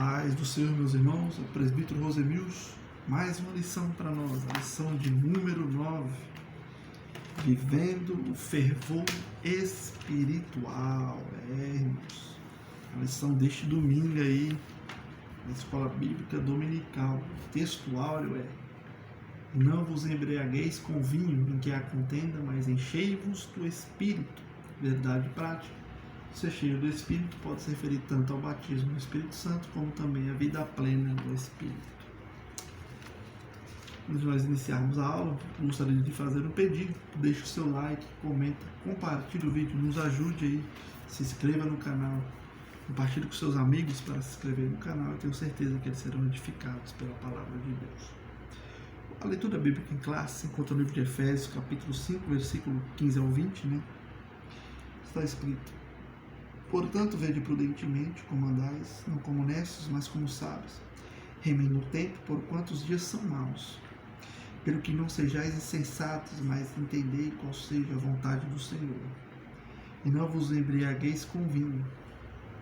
Paz do Senhor, meus irmãos, o presbítero Rosemilson, mais uma lição para nós, a lição de número 9, vivendo o fervor espiritual, irmãos, a lição deste domingo aí, na Escola Bíblica Dominical, textual não vos embriagueis com vinho em que há contenda, mas enchei-vos do Espírito, verdade prática. Ser cheio do Espírito pode se referir tanto ao batismo do Espírito Santo, como também à vida plena do Espírito. Antes de nós iniciarmos a aula, gostaria de fazer um pedido. Deixe o seu like, comenta, compartilhe o vídeo, nos ajude aí, se inscreva no canal, compartilhe com seus amigos para se inscrever no canal. Eu tenho certeza que eles serão edificados pela palavra de Deus. A leitura bíblica em classe se encontra no livro de Efésios, capítulo 5, versículo 15 ao 20, Está escrito: portanto, vede prudentemente como andais, não como necios, mas como sábios, remendo o tempo, porquanto os dias são maus. Pelo que não sejais insensatos, mas entendei qual seja a vontade do Senhor. E não vos embriagueis com vinho,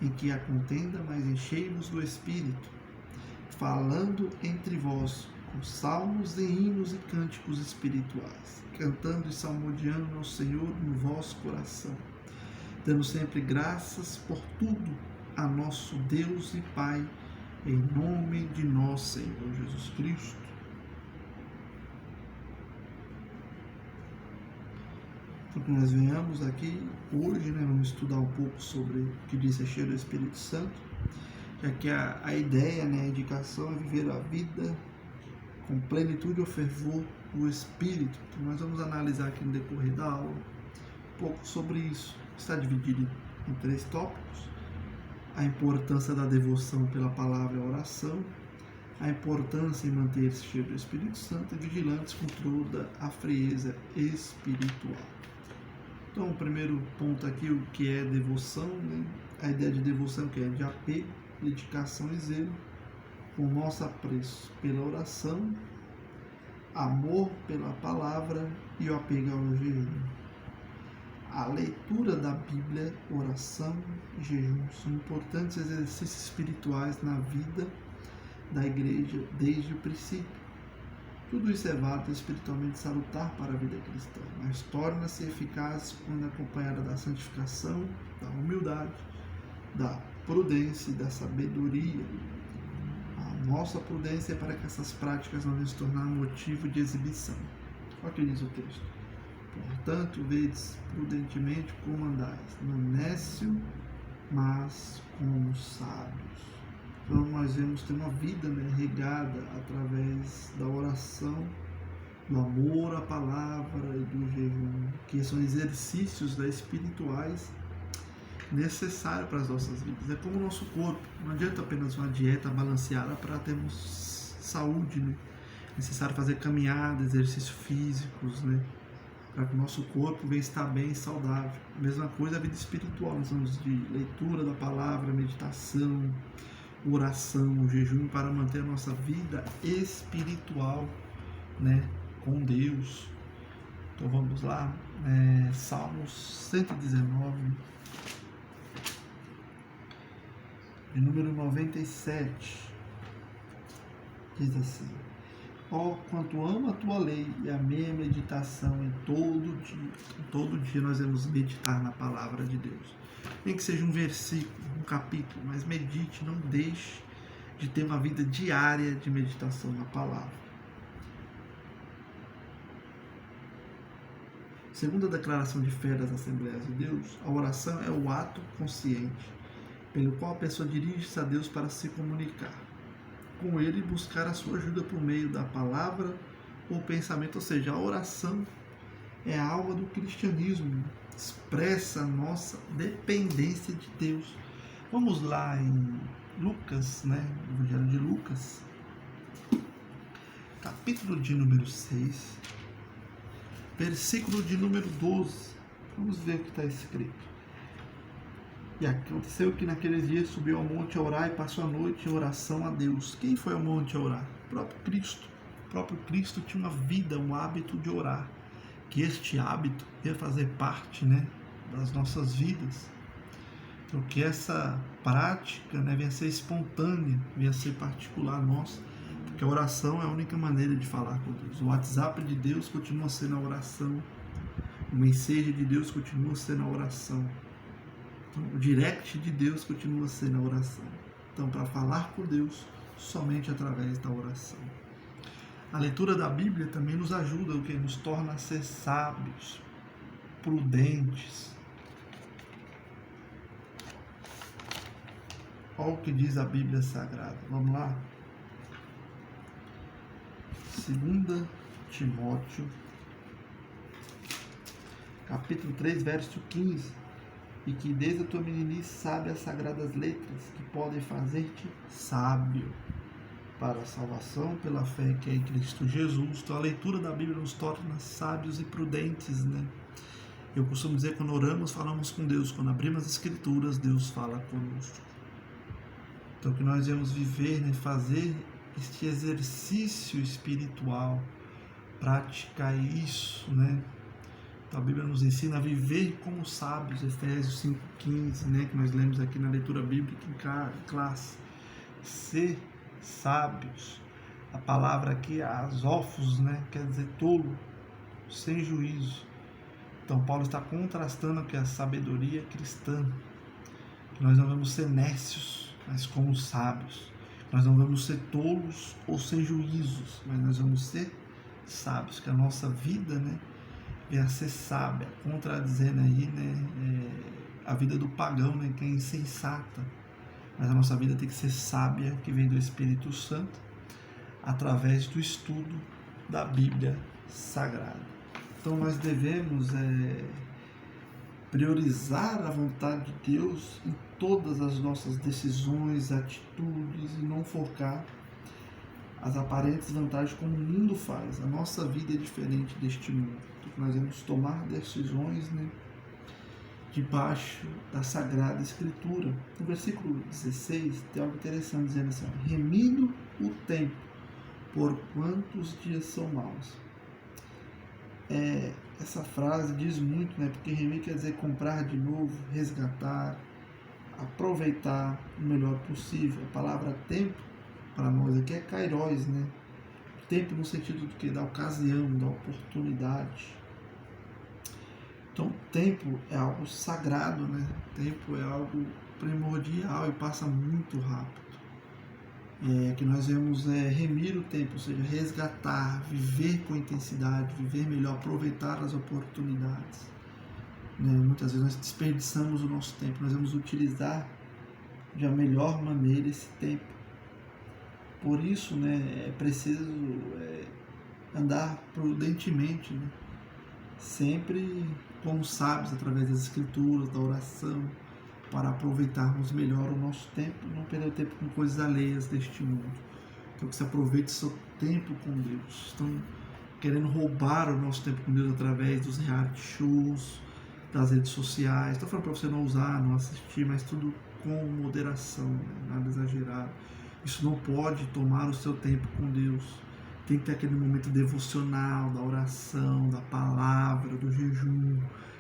em que há contenda, mas enchei-vos do Espírito, falando entre vós com salmos e hinos e cânticos espirituais, cantando e salmodiando ao Senhor no vosso coração, dando sempre graças por tudo a nosso Deus e Pai, em nome de nosso Senhor Jesus Cristo. Então, que nós venhamos aqui hoje, vamos estudar um pouco sobre o que diz ser cheio do Espírito Santo, já que a ideia, a indicação é viver a vida com plenitude ou fervor do Espírito. Então, nós vamos analisar aqui no decorrer da aula um pouco sobre isso. Está dividido em 3 tópicos: a importância da devoção pela palavra e a oração, a importância em manter-se cheio do Espírito Santo e vigilantes com toda a frieza espiritual. Então, o primeiro ponto aqui, o que é devoção, a ideia de devoção que é de apego, dedicação e zelo, com o nosso apreço pela oração, amor pela palavra e o apego ao jejum. A leitura da Bíblia, oração e jejum são importantes exercícios espirituais na vida da igreja desde o princípio. Tudo isso é válido espiritualmente salutar para a vida cristã, mas torna-se eficaz quando acompanhada da santificação, da humildade, da prudência e da sabedoria. A nossa prudência é para que essas práticas não venham se tornar motivo de exibição. Olha o que diz o texto: portanto, vedes prudentemente como andais, não nécio, mas como sábios. Então, nós vemos ter uma vida regada através da oração, do amor à palavra e do jejum, que são exercícios espirituais necessários para as nossas vidas. É como o nosso corpo. Não adianta apenas uma dieta balanceada para termos saúde, É necessário fazer caminhada, exercícios físicos, para que o nosso corpo venha estar bem e saudável. A mesma coisa a vida espiritual. Nós vamos de leitura da palavra, meditação, oração, jejum, para manter a nossa vida espiritual, com Deus. Então vamos lá, Salmos 119, de número 97, diz assim: ó, quanto amo a tua lei e a minha meditação em todo dia. Em todo dia nós vamos meditar na palavra de Deus. Nem que seja um versículo, um capítulo, mas medite, não deixe de ter uma vida diária de meditação na palavra. Segundo a declaração de fé das Assembleias de Deus, a oração é o ato consciente pelo qual a pessoa dirige-se a Deus para se comunicar com Ele e buscar a sua ajuda por meio da palavra ou pensamento. Ou seja, a oração é a alma do cristianismo, expressa a nossa dependência de Deus. Vamos lá em Lucas, Evangelho de Lucas, capítulo de número 6, versículo de número 12. Vamos ver o que está escrito. E aconteceu que naqueles dias subiu ao monte a orar e passou a noite em oração a Deus. Quem foi ao monte a orar? O próprio Cristo. O próprio Cristo tinha uma vida, um hábito de orar. Que este hábito ia fazer parte, das nossas vidas. Então, que essa prática, né, venha a ser espontânea, venha a ser particular nossa, porque a oração é a única maneira de falar com Deus. O WhatsApp de Deus continua sendo a oração, o Messenger de Deus continua sendo a oração, então, o direct de Deus continua sendo a oração. Então, para falar com Deus, somente através da oração. A leitura da Bíblia também nos ajuda, o que nos torna a ser sábios, prudentes. Olha o que diz a Bíblia Sagrada. Vamos lá? 2 Timóteo, capítulo 3, verso 15. E que desde a tua meninice sabe as sagradas letras que podem fazer-te sábio para a salvação pela fé que é em Cristo Jesus. Então a leitura da Bíblia nos torna sábios e prudentes, né? Eu costumo dizer, quando oramos, falamos com Deus. Quando abrimos as Escrituras, Deus fala conosco. Então que nós vamos viver, né, fazer este exercício espiritual, praticar isso, né? Então a Bíblia nos ensina a viver como sábios, Efésios 5,15, né, que nós lemos aqui na leitura bíblica em classe. Ser sábios. A palavra aqui, azófos, né, quer dizer tolo, sem juízo. Então Paulo está contrastando que a sabedoria cristã, que nós não vamos ser nécios, mas como sábios. Nós não vamos ser tolos ou sem juízos, mas nós vamos ser sábios, que a nossa vida, né, venha a ser sábia, contradizendo aí, né, a vida do pagão, né, que é insensata. Mas a nossa vida tem que ser sábia, que vem do Espírito Santo, através do estudo da Bíblia Sagrada. Então nós devemos priorizar a vontade de Deus em todas as nossas decisões, atitudes, e não focar as aparentes vantagens como o mundo faz. A nossa vida é diferente deste mundo. Então, nós devemos tomar decisões, né, debaixo da Sagrada Escritura. No versículo 16 tem algo interessante dizendo assim: remindo o tempo, porquanto os dias são maus. Essa frase diz muito, né? Porque remir quer dizer comprar de novo, resgatar, aproveitar o melhor possível. A palavra tempo para nós aqui é kairos, né? Tempo no sentido do que? Da ocasião, da oportunidade. Então, tempo é algo sagrado, né? Tempo é algo primordial e passa muito rápido. Que nós vamos remir o tempo, ou seja, resgatar, viver com intensidade, viver melhor, aproveitar as oportunidades. Muitas vezes nós desperdiçamos o nosso tempo, nós vamos utilizar de a melhor maneira esse tempo. Por isso, né, é preciso andar prudentemente, né? Sempre como sábios, através das Escrituras, da oração, para aproveitarmos melhor o nosso tempo e não perder o tempo com coisas alheias deste mundo. Então que se aproveite seu tempo com Deus. Estão querendo roubar o nosso tempo com Deus através dos reality shows, das redes sociais. Estou falando para você não usar, não assistir, mas tudo com moderação, né? Nada exagerado. Isso não pode tomar o seu tempo com Deus. Tem que ter aquele momento devocional, da oração, da palavra, do jejum,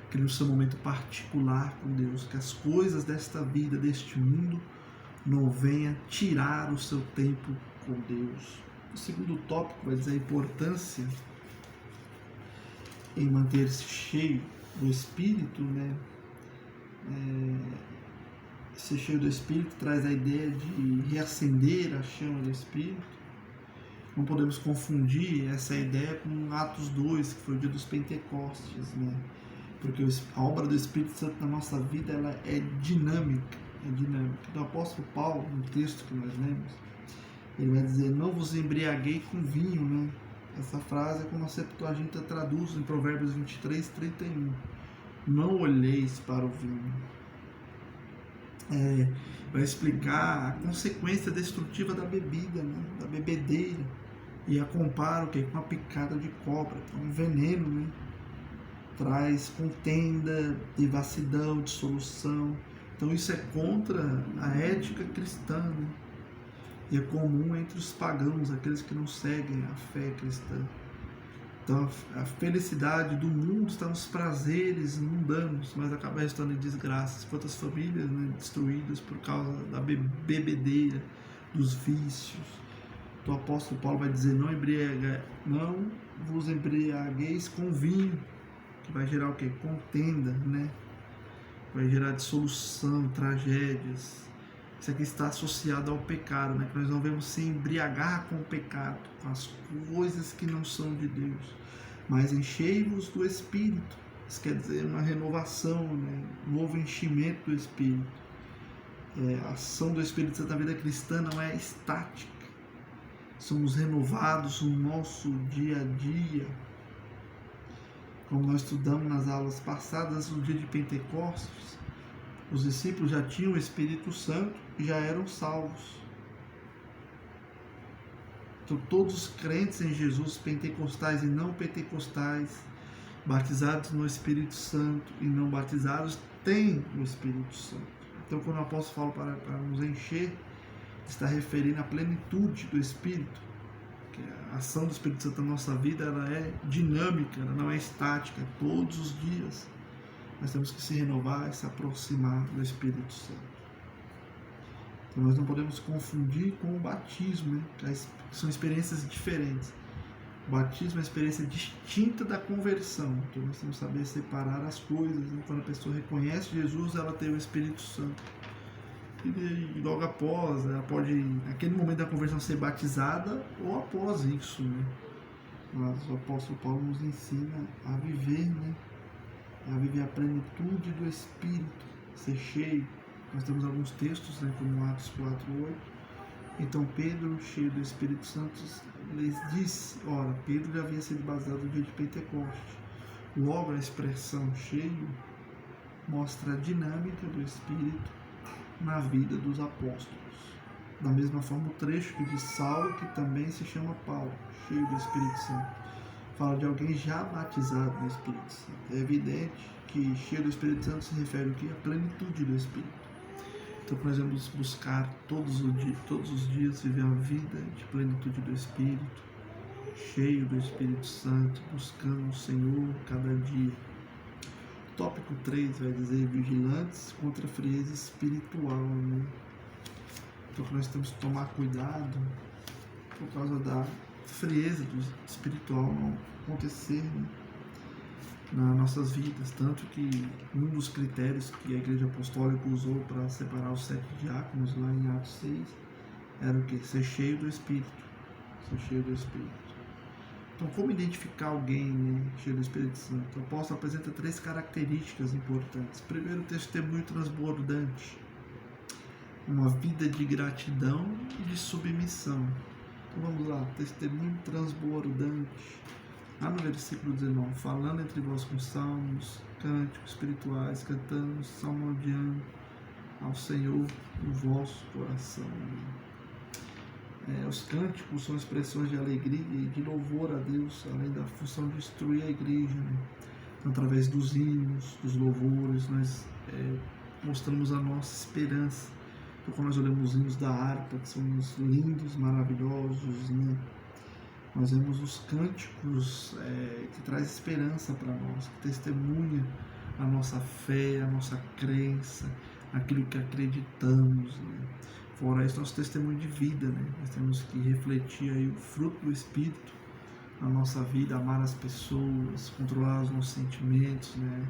aquele seu momento particular com Deus, que as coisas desta vida, deste mundo, não venham tirar o seu tempo com Deus. O segundo tópico vai dizer a importância em manter-se cheio do Espírito, né? Ser cheio do Espírito traz a ideia de reacender a chama do Espírito. Não podemos confundir essa ideia com Atos 2, que foi o dia dos Pentecostes, né? Porque a obra do Espírito Santo na nossa vida, ela é dinâmica. Então, o apóstolo Paulo, no texto que nós lemos, ele vai dizer: não vos embriaguei com vinho, né? Essa frase é como a Septuaginta traduz em Provérbios 23:31. Não olheis para o vinho. Vai explicar a consequência destrutiva da bebida, né? Da bebedeira. E a compara com a picada de cobra, que é um veneno, né? Traz contenda, devassidão, dissolução. Então isso é contra a ética cristã, né? E é comum entre os pagãos, aqueles que não seguem a fé cristã. Então a felicidade do mundo está nos prazeres mundanos, mas acaba resultando em desgraças. Quantas famílias, né, destruídas por causa da bebedeira, dos vícios. Então o apóstolo Paulo vai dizer: não vos embriagueis com vinho, que vai gerar o quê? Contenda, né? Vai gerar dissolução, tragédias. Isso aqui está associado ao pecado, né? Que nós não devemos se embriagar com o pecado, com as coisas que não são de Deus, mas enchei-vos do Espírito. Isso quer dizer uma renovação, né? Um novo enchimento do Espírito. A ação do Espírito Santo na vida cristã não é estática. Somos renovados no nosso dia a dia. Como nós estudamos nas aulas passadas, no dia de Pentecostes, os discípulos já tinham o Espírito Santo e já eram salvos. Então todos os crentes em Jesus, pentecostais e não pentecostais, batizados no Espírito Santo e não batizados, têm o Espírito Santo. Então quando o apóstolo fala para nos encher, está referindo à plenitude do Espírito. Que a ação do Espírito Santo na nossa vida, ela é dinâmica, ela não é estática. Todos os dias nós temos que se renovar e se aproximar do Espírito Santo. Então nós não podemos confundir com o batismo, né? Que são experiências diferentes. O batismo é uma experiência distinta da conversão. Então nós temos que saber separar as coisas, né? Quando a pessoa reconhece Jesus, ela tem o Espírito Santo. E logo após, ela pode, naquele momento da conversão, ser batizada ou após isso, né? Mas o apóstolo Paulo nos ensina a viver, né? A viver a plenitude do Espírito, ser cheio. Nós temos alguns textos, né, como Atos 4:8. Então Pedro, cheio do Espírito Santo, lhes disse: ora, Pedro já havia sido batizado no dia de Pentecostes. Logo a expressão cheio mostra a dinâmica do Espírito na vida dos apóstolos. Da mesma forma, o trecho que diz Saulo, que também se chama Paulo, cheio do Espírito Santo, fala de alguém já batizado no Espírito Santo. É evidente que cheio do Espírito Santo se refere à plenitude do Espírito. Então nós vamos buscar todos os dias viver uma vida de plenitude do Espírito, cheio do Espírito Santo, buscando o Senhor cada dia. Tópico 3 vai dizer: vigilantes contra a frieza espiritual, né? Então nós temos que tomar cuidado por causa da frieza espiritual não acontecer, né, nas nossas vidas. Tanto que um dos critérios que a Igreja Apostólica usou para separar os 7 diáconos lá em Atos 6 era o quê? Ser cheio do Espírito. Ser cheio do Espírito. Então, como identificar alguém, né, cheio do Espírito Santo? O apóstolo apresenta 3 características importantes. Primeiro, testemunho transbordante. Uma vida de gratidão e de submissão. Então vamos lá, testemunho transbordante. Lá no versículo 19, falando entre vós com salmos, cânticos espirituais, cantando, salmodiando ao Senhor no vosso coração. Os cânticos são expressões de alegria e de louvor a Deus, além da função de instruir a igreja, né? Então, através dos hinos, dos louvores, nós mostramos a nossa esperança. Então, quando nós olhamos os hinos da harpa, que são lindos, maravilhosos, né? Nós vemos os cânticos que traz esperança para nós, que testemunha a nossa fé, a nossa crença, aquilo que acreditamos, né? Fora isso, nosso testemunho de vida, né? Nós temos que refletir aí o fruto do Espírito na nossa vida, amar as pessoas, controlar os nossos sentimentos, né?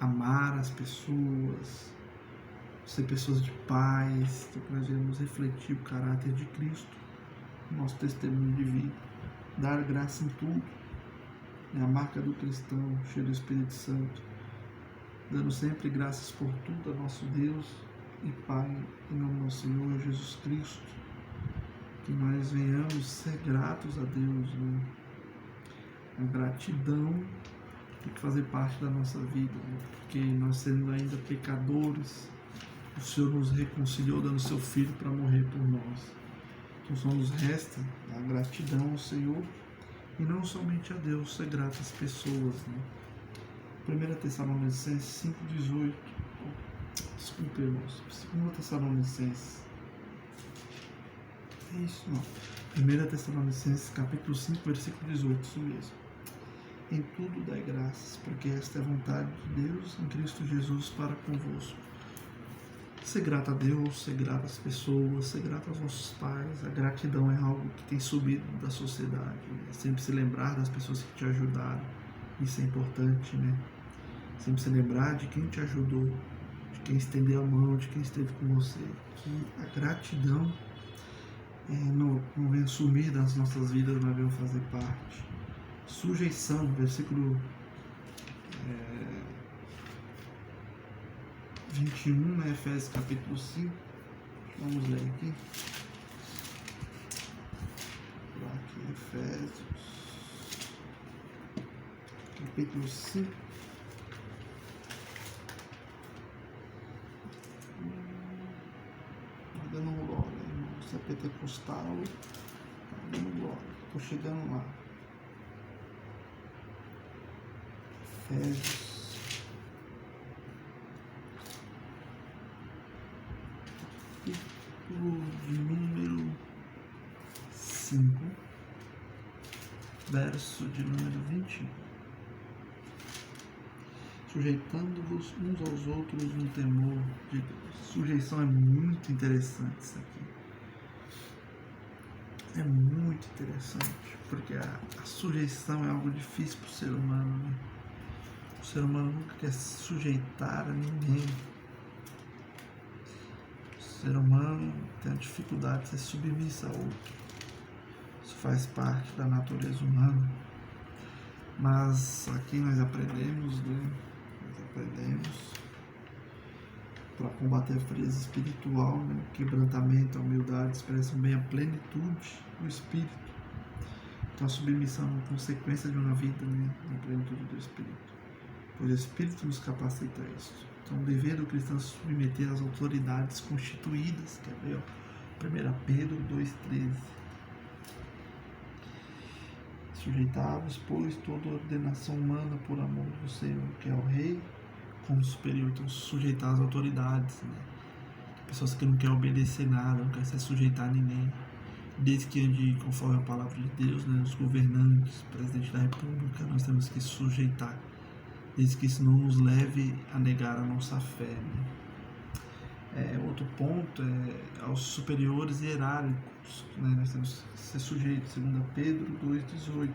Amar as pessoas, ser pessoas de paz. Então, nós devemos refletir o caráter de Cristo, nosso testemunho de vida, dar graça em tudo, é a marca do cristão, cheio do Espírito Santo, dando sempre graças por tudo a nosso Deus e Pai, em nome do nosso Senhor Jesus Cristo, que nós venhamos ser gratos a Deus, né? A gratidão tem que fazer parte da nossa vida, né? Porque nós, sendo ainda pecadores, o Senhor nos reconciliou dando seu Filho para morrer por nós. Então só nos resta a gratidão ao Senhor e não somente a Deus, ser grato às pessoas, né? 1 Tessalonicenses 5:18. Desculpe, irmãos. 2 Tessalonicenses. É isso, não. 1 Tessalonicenses capítulo 5, versículo 18, isso mesmo. Em tudo dai graças, porque esta é a vontade de Deus em Cristo Jesus para convosco. Ser grato a Deus, ser grato às pessoas, ser grato aos nossos pais. A gratidão é algo que tem subido da sociedade. Sempre se lembrar das pessoas que te ajudaram. Isso é importante, né? Sempre se lembrar de quem te ajudou, de quem estendeu a mão, de quem esteve com você. Que a gratidão não venha sumir das nossas vidas, mas venha fazer parte. Sujeição, versículo 21, né? Efésios capítulo 5. Vamos ler aqui. Efésios capítulo 5. Tá dando glória, irmão. Você é pentecostal, tá dando glória. Tô chegando lá. Efésios capítulo de número 5, verso de número 21. Sujeitando-vos uns aos outros no temor de Deus. Sujeição é muito interessante isso aqui. É muito interessante, porque a sujeição é algo difícil para o ser humano, né? O ser humano nunca quer se sujeitar a ninguém. O ser humano tem a dificuldade de ser submisso a outro. Isso faz parte da natureza humana. Mas aqui nós aprendemos, né? Para combater a frieza espiritual, né? O quebrantamento, a humildade expressam bem a plenitude do Espírito. Então a submissão é uma consequência de uma vida, né? Na plenitude do Espírito. Pois o Espírito nos capacita a isso. Então o dever do cristão é se submeter às autoridades constituídas, quer ver? 1 Pedro 2,13. Sujeitai-vos, pois, toda ordenação humana por amor do Senhor, que é o Rei, como superior. Então, sujeitar às autoridades, né? Pessoas que não querem obedecer nada, não querem se sujeitar a ninguém. Desde que ande conforme a palavra de Deus, né? Os governantes, presidente da República, nós temos que sujeitar. Desde que isso não nos leve a negar a nossa fé, né? Outro ponto é aos superiores hierárquicos, né? Nós temos que ser sujeitos, 2 Pedro 2,18.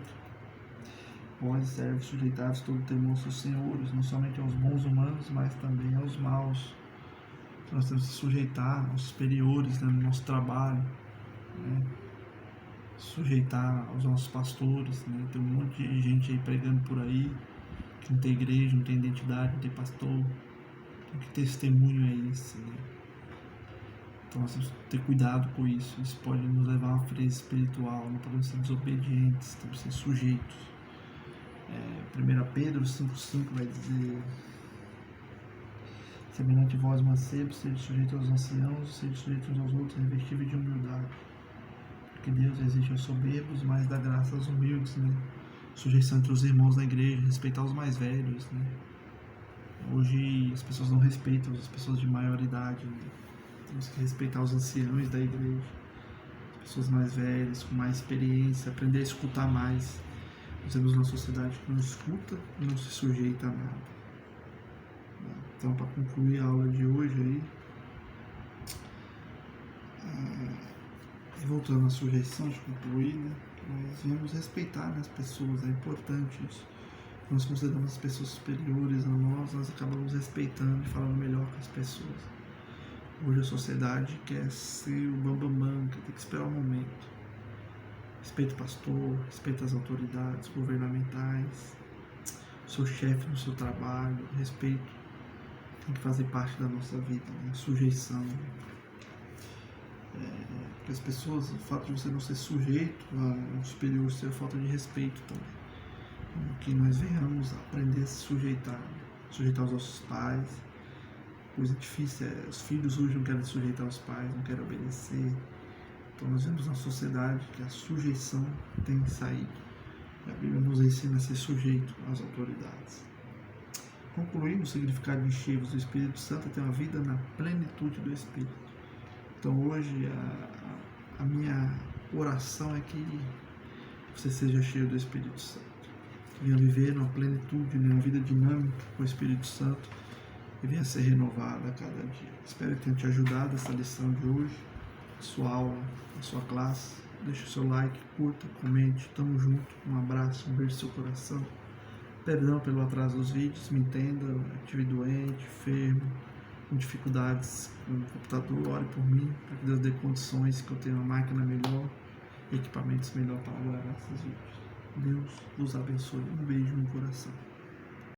Vós, servos, sujeitai-vos todo temor aos seus senhores, não somente aos bons humanos, mas também aos maus. Então, nós temos que sujeitar aos superiores, né, no nosso trabalho, né? Sujeitar aos nossos pastores, né? Tem um monte de gente aí pregando por aí, que não tem igreja, não tem identidade, não tem pastor. Então, que testemunho é esse, né? Então nós temos que ter cuidado com isso. Isso pode nos levar a uma frieza espiritual. Não podemos ser desobedientes, temos que ser sujeitos. 1 Pedro 5,5 vai dizer: semelhante vós, mancebos, sede sujeitos aos anciãos, sede sujeitos uns aos outros, revestíveis de humildade. Porque Deus resiste aos soberbos, mas dá graça aos humildes, né? Sujeição entre os irmãos na igreja, respeitar os mais velhos, né? Hoje as pessoas não respeitam as pessoas de maior idade, né? Temos que respeitar os anciãos da igreja, as pessoas mais velhas, com mais experiência, aprender a escutar mais. Nós temos uma sociedade que não escuta e não se sujeita a nada. Então, para concluir a aula de hoje aí, voltando à sujeição, de concluir, né? Nós devemos respeitar, né, as pessoas, é importante isso. Nós consideramos as pessoas superiores a nós acabamos respeitando e falando melhor com as pessoas. Hoje a sociedade quer ser o bambambam, quer ter que esperar o momento. Respeita o pastor, respeita as autoridades governamentais, o seu chefe no seu trabalho, respeito tem que fazer parte da nossa vida, né? Sujeição. Porque as pessoas, o fato de você não ser sujeito a um superior, ser falta de respeito também. Que nós venhamos aprender a se sujeitar aos nossos pais. Coisa difícil é, os filhos hoje não querem se sujeitar aos pais, não querem obedecer. Então nós vemos na sociedade que a sujeição tem saído. A Bíblia nos ensina a ser sujeito às autoridades. Concluindo, o significado de encher-vos do Espírito Santo é ter uma vida na plenitude do Espírito. Então hoje oração é que você seja cheio do Espírito Santo. Venha viver numa plenitude, numa vida dinâmica com o Espírito Santo e venha ser renovada a cada dia. Espero que tenha te ajudado essa lição de hoje, a sua aula, a sua classe. Deixe o seu like, curta, comente. Tamo junto. Um abraço, um beijo no seu coração. Perdão pelo atraso dos vídeos, me entenda. Estive doente, enfermo, com dificuldades com o computador. Ore por mim, para que Deus dê condições, que eu tenha uma máquina melhor, equipamentos melhor para gravar esses vídeos. Deus os abençoe. Um beijo no coração.